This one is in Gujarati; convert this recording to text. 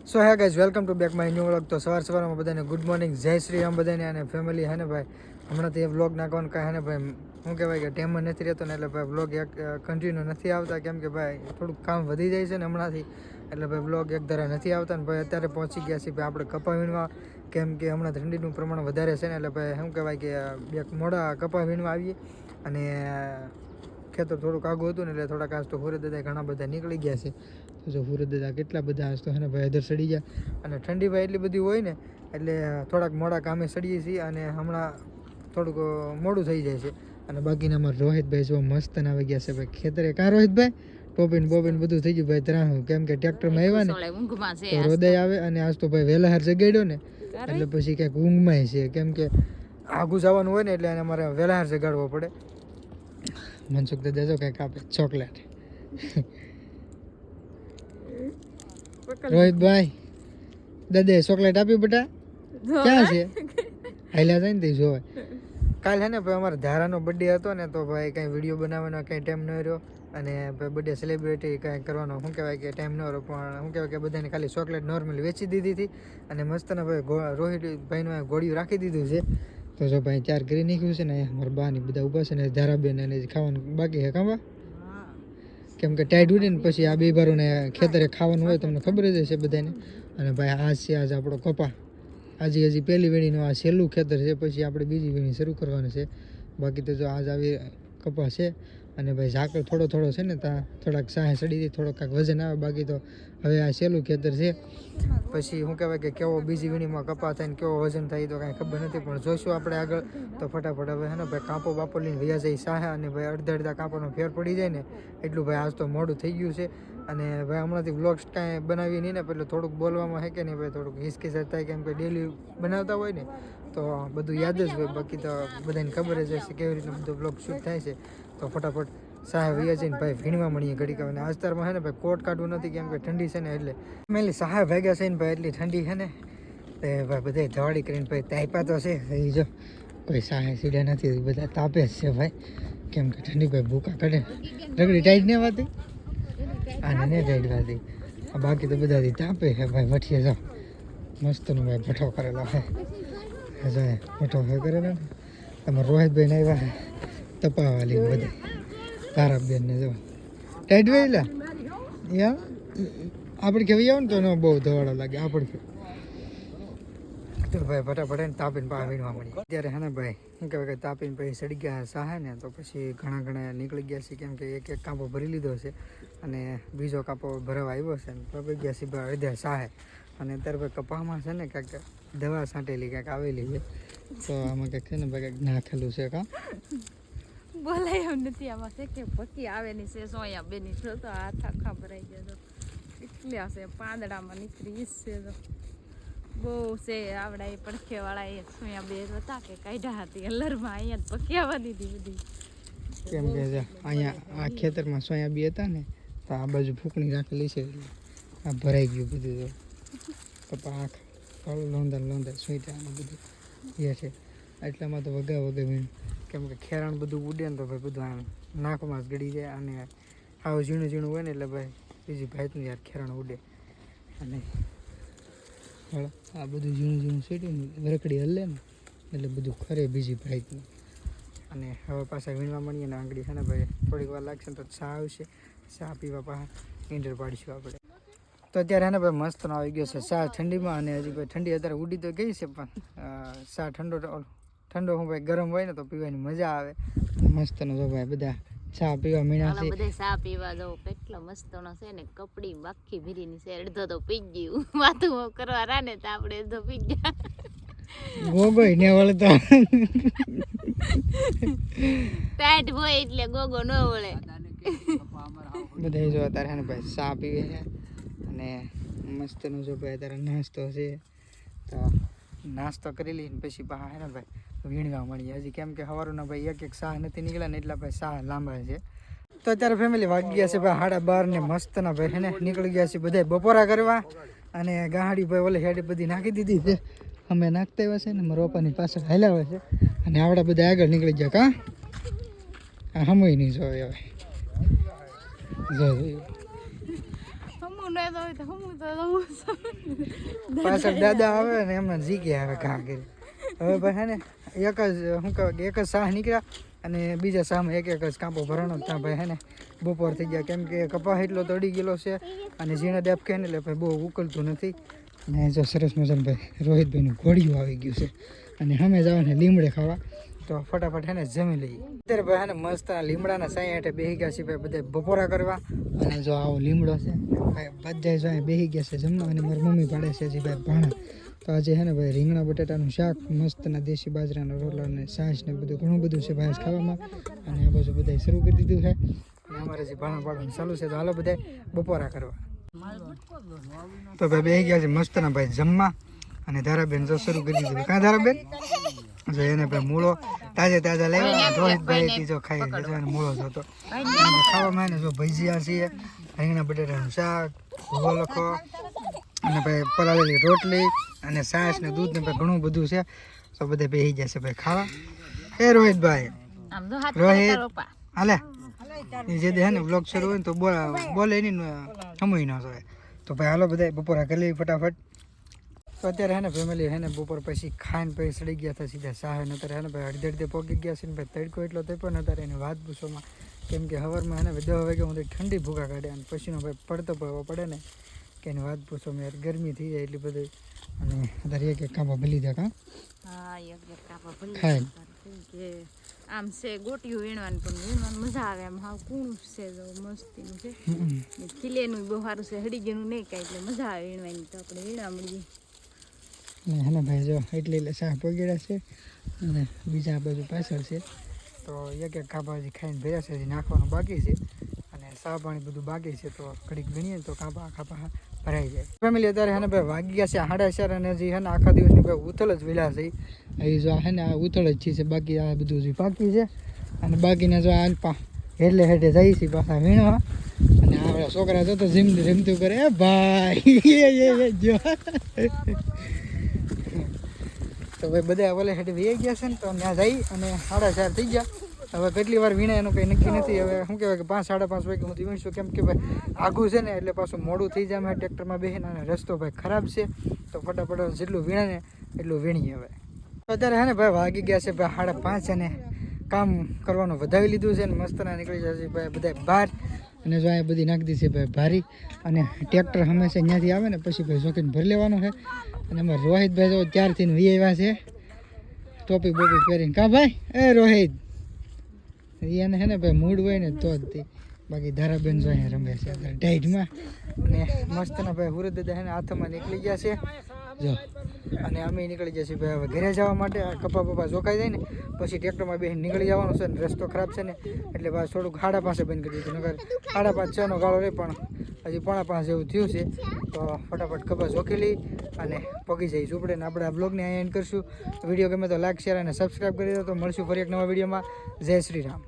So hey guys welcome to back my new vlog. તો સવારમાં બધાને ગુડ મોર્નિંગ, જય શ્રી રામ બધાને અને ફેમિલી. હે ને ભાઈ હમણાંથી એ વ્લોગ નાખવાનું કાંઈ હે ને ભાઈ શું કહેવાય કે ટાઈમ નથી રહેતો ને એટલે ભાઈ વ્લોગ એક કન્ટિન્યુ નથી આવતા, કેમ કે ભાઈ થોડુંક કામ વધી જાય છે ને હમણાંથી, એટલે ભાઈ વ્લોગ એક ધારા નથી આવતા ને ભાઈ અત્યારે પહોંચી ગયા છીએ ભાઈ આપણે કપા વીણવા, કેમ કે હમણાં ઠંડીનું પ્રમાણ વધારે છે ને એટલે ભાઈ શું કહેવાય કે બે મોડા કપા વીણવા આવીએ અને ખેતર થોડુંક આગું હતું ને એટલે થોડાક આજ તો હુરત દાદા ઘણા બધા નીકળી ગયા છે. તો જો હુરત દાદા કેટલા બધા આજ તો હે ને ભાઈ અધર સડી ગયા અને ઠંડી ભાઈ એટલી બધી હોય ને એટલે થોડાક મોડા કામે સડીએ છીએ અને હમણાં થોડુંક મોડું થઈ જાય છે. અને બાકીના અમારા રોહિતભાઈ જો મસ્ત આવી ગયા છે ભાઈ ખેતરે. કાં રોહિતભાઈ ટોપીન બોપીન બધું થઈ ગયું ભાઈ ત્રાહું, કેમ કે ટ્રેક્ટરમાં આવ્યા ને તો હૃદય આવે અને આજ તો ભાઈ વહેલા હાર જગાડ્યો ને એટલે પછી ક્યાંક ઊંઘમાં છે, કેમ કે આગું જવાનું હોય ને એટલે એને અમારે વહેલા હાર જગાડવો પડે. મનસુખ દાદા જો કંઈક આપે ચોકલેટ. રોહિતભાઈ દાદા ચોકલેટ આપી બેટા ક્યાં છે? હાલ્યા જાય ને તે જોવે. કાલે હે ને ભાઈ અમારા ધારાનો બર્થડે હતો ને તો ભાઈ કાંઈ વિડીયો બનાવવાનો કાંઈ ટાઈમ ન રહ્યો અને ભાઈ બર્થડે સેલિબ્રિટી કાંઈ કરવાનો શું કહેવાય કે ટાઈમ ન રહ્યો, પણ શું કહેવાય કે બધાને ખાલી ચોકલેટ નોર્મલ વેચી દીધી હતી અને મસ્તને ભાઈ રોહિતભાઈનું ગોળીયું રાખી દીધું છે. તો જો ભાઈ ચાર કરી નાખ્યું છે ને મારા બાની બધા ઊભા છે ને ધારાબેન એને ખાવાનું બાકી છે કાંબા, કેમ કે ટાઈટ ઉડી ને પછી આ બે બારોને ખેતરે ખાવાનું હોય તમને ખબર જ હશે બધાને. અને ભાઈ આજ છે આજ આપણો કપા, આજે હજી પહેલી વીણીનું આ છેલ્લું ખેતર છે, પછી આપણે બીજી વીણી શરૂ કરવાનું છે. બાકી તો જો આજ આવી કપા છે અને ભાઈ ઝાકળ થોડો છે ને ત્યાં થોડાક સાહે સડી થોડોક કાંઈક વજન આવે, બાકી તો હવે આ છેલ્લું ખેતર છે. પછી શું કહેવાય કે કેવો બીજી વીણીમાં કપા થાય ને કેવો વજન થાય તો કાંઈ ખબર નથી, પણ જોઈશું આપણે આગળ. તો ફટાફટ હવે હે ને ભાઈ કાંપો બાપો લઈને વયા જાય સાહે અને ભાઈ અડધા કાંપોનો ફેર પડી જાય ને એટલું ભાઈ આજ તો મોડું થઈ ગયું છે. અને ભાઈ હમણાંથી વ્લોગ્સ કાંઈ બનાવીએ નહીં ને એટલે થોડુંક બોલવામાં હે કે નહીં ભાઈ થોડુંક હિચકિચાટ થાય, કેમ કે ડેલી બનાવતા હોય ને તો બધું યાદ જ હોય, બાકી તો બધાને ખબર જ હશે કેવી રીતે બધું વ્લોગ શૂટ થાય છે. તો ફટાફટ સાહે વયા જઈને ભાઈ વીણવા મળીએ ઘડીક. અને આજતારમાં હે ને ભાઈ કોટ કાઢવું નથી કેમ કે ઠંડી છે ને એટલે મેલી સહાય ભાગ્યા છે ને ભાઈ એટલી ઠંડી છે ને તે ભાઈ બધા ધવાડી કરીને ભાઈ તાપ્યા તો છે એ જો કોઈ સહાય સીડ્યા નથી, બધા તાપે જ છે ભાઈ, કેમ કે ઠંડી ભાઈ ભૂકા કાઢે. રગડી ટાઈટ ને વાતી આને ને ટાઈટ વાતી, બાકી તો બધાથી તાપે છે ભાઈ. વઠીએ જાઓ મસ્તનું ભાઈ ભઠ્ઠો કરેલો છે ભઠ્ઠો હે કરેલો ને. તમારે રોહિતભાઈ ને આવ્યા તપાવાલી બધા તારાબેન ને જો ટાઈટ વેલા યા આપણે કેવી આવું ને તો બહુ ધવાડો લાગે આપણે. તો ભાઈ ફટાફટ ને તાપીને પા વીણવા મળી અત્યારે હે ને ભાઈ શું કહેવાય કે તાપીને પછી સડી ગયા સાહે ને તો પછી ઘણા નીકળી ગયા છે, કેમ કે એક કાંપો ભરી લીધો છે અને બીજો કાંપો ભરવા આવ્યો છે ને પગી ગયા છે ભાઈ અડધા સાહે. અને અત્યારે ભાઈ કપામાં છે ને કાંઈક દવા છાંટેલી કાંઈક આવેલી છે, તો આમાં કંઈક છે ને ભાઈ કંઈક નાખેલું છે. કાં બોલાય એમ નથી આમાં છે કે પકી આવેની છે સોયા બેની છો તો હાથ આખા ભરાઈ ગયા તો એટલા છે પાંદડામાં નીકળી છે તો બહુ છે આવડા એ પડખે વાળા એ સોયા બે હતા કે કાઢ્યા હતી કલરમાં અહીંયા જ પક્યાવા દીધી બધી, કેમ કે અહીંયા આ ખેતરમાં સોયા બી હતા ને તો આ બાજુ ફૂંકણી રાખેલી છે એટલે આ ભરાઈ ગયું બધું. તો કપા આખ લોંદર સોઈટાનું બધું એ છે એટલામાં તો વગા કેમ કે ખેરાણ બધું ઉડે ને તો ભાઈ બધું આમ નાકમાં જ ગળી જાય અને આવું ઝીણું હોય ને એટલે ભાઈ બીજી ભાઈનું યાર ખેરાણ ઉડે. અને આ બધું ઝીણું સીટ્યું ને રકડી હલે ને એટલે બધું ખરે બીજી ભાઈનું. અને હવે પાછા વીણવા મળીએ ને આંગળી છે ને ભાઈ થોડીક વાર લાગશે ને તો ચા આવશે, ચા પીવા પાછા ઇન્ટર પાડીશું આપણે. તો અત્યારે હે ને ભાઈ મસ્તનો આવી ગયો છે ચા ઠંડીમાં, અને હજી ભાઈ ઠંડી અત્યારે ઉડી તો ગઈ છે પણ ચા ઠંડો હું ભાઈ ગરમ હોય ને તો પીવાની મજા આવે. મસ્તનો જો ભાઈ બધા ચા પીવા મીણા છે, બધા ચા પીવા જાવ કેટલો મસ્તનો છે ને કપડી બાકી ભીરીની છે અડધો તો પી ગયું વાતું કરવા રાને તો આપણે અડધો પી ગયા ગોગોય ને વળતો પેટ હોય એટલે ગોગો ન વળે. બધા જો અત્યારે ને ભાઈ ચા પીવે છે અને મસ્તનો જો ભાઈ અત્યારે નાસ્તો છે, તો નાસ્તો કરી લઈને પછી બહાર હે ને ભાઈ વીણવા મળીએ હજી, કેમ કે સવારના ભાઈ એક શાહ નથી નીકળ્યા ને એટલા ભાઈ શાહ લાંબા છે. તો અત્યારે ફેમિલી વાગી ગયા છે ભાઈ 12:30 ને મસ્તના ભાઈ હે ને નીકળી ગયા છે બધા બપોરા કરવા. અને ગાડી ભાઈ ઓલે હેડે બધી નાખી દીધી છે, અમે નાખતા આવ્યા છે ને મારા પપ્પાની પાસે હાલ્યા છે અને આવડા બધા આગળ નીકળી ગયા. કાં આ હમય નહીં જોવે હવે જો હમું ન ન હોય તો હું તો પાછળ દાદા આવે ને એમને જીકે આવે ઘા કરી. હવે ભાઈ હે ને એક જ શું કહેવાય એક જ સાહ નીકળ્યા અને બીજા સાહમાં એક જ કાંપો ભરાણો ત્યાં ભાઈ હે ને બપોર થઈ ગયા, કેમ કે કપાસ એટલો તળી ગયેલો છે અને ઝીણા ડેપ કે ને એટલે ભાઈ બહુ ઉકલતું નથી. ને જો સરસ મજાનું ભાઈ રોહિતભાઈનું ઘોડિયું આવી ગયું છે અને સામે જવાને લીમડે ખાવા, તો ફટાફટ હે ને જમી લઈએ. અત્યારે ભાઈ હે ને મસ્ત લીમડાના સાંઈ હેઠે બેસી ગયા છે ભાઈ બધા બપોરા કરવા. અને જો આવો લીમડો છે ભાઈ બધા જો અહીં બેસી ગયા છે જમવા અને મારી મમ્મી પાડે છે હજી ભાઈ ભાણા. તો આજે હે ને ભાઈ રીંગણા બટાટાનું શાક, મસ્તના દેશી બાજરાના રોટલા ને છાશ ને બધું ઘણું બધું છે ભાઈ ખાવામાં. અને આ બાજુ બધા શરૂ કરી દીધું છે અને અમારે જે ભાણા પાડવાનું ચાલુ છે. તો હાલો બધા બપોરા કરવા. તો ભાઈ બેસી ગયા છે મસ્તના ભાઈ જમવા અને ધારાબેન જો શરૂ કરી દીધું. કાં ધારાબેન જો એને ભાઈ મૂળો તાજા તાજા લેવા રોહિતભાઈ ત્રીજો ખાઈ લીધો અને મૂળો જોતો ખાવામાં. એને જો ભજીયા છે, રીંગણા બટાટાનું શાક, ભૂવો લખો અને ભાઈ પલાળેલી રોટલી અને છાશ ને દૂધ ને ભાઈ ઘણું બધું છે. તો બધા બેસી ગયા છે ભાઈ ખાવા. એ રોહિતભાઈ રોહિત હાલે એ જે હે ને બ્લોગ શરૂ હોય ને તો બોલે નહીં સમય ન જોઈએ. તો ભાઈ હાલો બધા બપોરા કરી લઈએ ફટાફટ. તો અત્યારે હે ને ફેમિલી હે ને બપોર પછી ખાઈને પછી સડી ગયા હતા સીધા સાહે ને. અત્યારે હે ને ભાઈ અડધે અડધે પોગી ગયા છે ને ભાઈ તડકો એટલો થઈ પણ અત્યારે એને વાત પૂછોમાં, કેમ કે સવારમાં હે ને 10 વાગે હું ઠંડી ભૂકા કાઢે અને પછીનો ભાઈ પડતો પડે ને કે એની વાત પૂછોમાં યાર ગરમી થઈ જાય એટલી બધી. અને અત્યારે એક કાપા ભલી દે કાં હા એક કાપા ખાય કે આમ છે ગોટિયું વીણવાનું પણ વીણવાનું મજા આવે. આમ હાવ કૂણું છે મસ્તીનું છે ને ખીલેનું બહુ સારું છે, હળી ગયેલું નહીં કાંઈ એટલે મજા આવે વીણવાની. તો આપણે વીણવા મળીએ ને હે ને ભાઈ જો એટલે શાહ પગેડા છે અને બીજા બાજુ પાછળ છે. તો એક કાપા હજી ખાઈને ભર્યા છે, હજી નાખવાનું બાકી છે અને શાહ પાણી બધું બાકી છે. તો ઘડીક ગણીએ તો કાપા ભરાઈ જાય. ફેમિલી અત્યારે હે ને ભાઈ વાગી ગયા છે 4:30 અને હજી હે ને આખા દિવસની ભાઈ ઉથલ જ વિલા છે. અહીં જો હે ને આ ઉથળ જ છે, બાકી આ બધું હજી બાકી છે. અને બાકીના જો આ હેઠલે હેઠે જાય છે પાછા વીણવા. અને આ છોકરા જો તો રમતું કરે એ ભાઈ જો. તો ભાઈ બધા ઓલે હેઠે વી ગયા છે ને તો ત્યાં જઈ અને 4:30 થઈ ગયા. હવે કેટલી વાર વીણે એનું કંઈ નક્કી નથી. હવે શું કહેવાય કે 5-5:30 વાગે હું વીણીશું, કેમ કે ભાઈ આઘું છે ને એટલે પાછું મોડું થઈ જાય. મેં ટ્રેક્ટરમાં બેસીને અને રસ્તો ભાઈ ખરાબ છે તો ફટાફટ જેટલું વીણે ને એટલું વીણીએ. હવે અત્યારે હે ને ભાઈ વાગી ગયા છે ભાઈ 5:30 અને કામ કરવાનું વધાવી લીધું છે ને મસ્તના નીકળી જશે ભાઈ બધા બહાર. અને જો અહીંયા બધી નાખી દીધી છે ભાઈ ભારી અને ટ્રેક્ટર હંમેશા ત્યાંથી આવે ને પછી ભાઈ શોખીને ભરી લેવાનું છે. અને અમારે રોહિતભાઈ જો ત્યારથી વી આવ્યા છે ટોપી બોપી પહેરીને. કાં ભાઈ એ રોહિત એને હે ને ભાઈ મૂડ હોય ને તો જ બાકી ધારાબેન જો અહીંયા રમે છે ડાઈટમાં. અને મસ્તના ભાઈ હુરત દાદા હે ને હાથમાં નીકળી ગયા છે જો. અને અમે નીકળી જશે ભાઈ હવે ઘરે જવા માટે. કપા બપા જોકાઈ જાય ને પછી ટ્રેક્ટરમાં બેસીને નીકળી જવાનું છે ને રસ્તો ખરાબ છે ને એટલે પાછું થોડુંક 5:30 બંધ કરી દીધું. નગર 5:30-6નો ગાળો રહે પણ હજી 5:45 જેવું થયું છે. તો ફટાફટ કપા જોખી લઈ અને પગી જઈ ઝૂંપડે ને આપણે આ બ્લોગને અહીંયા એન્ડ કરશું. વિડીયો ગમે તો લાઈક શેર અને સબસ્ક્રાઈબ કરી દો. તો મળશું ફરી એક નવા વિડીયોમાં. જય શ્રી રામ.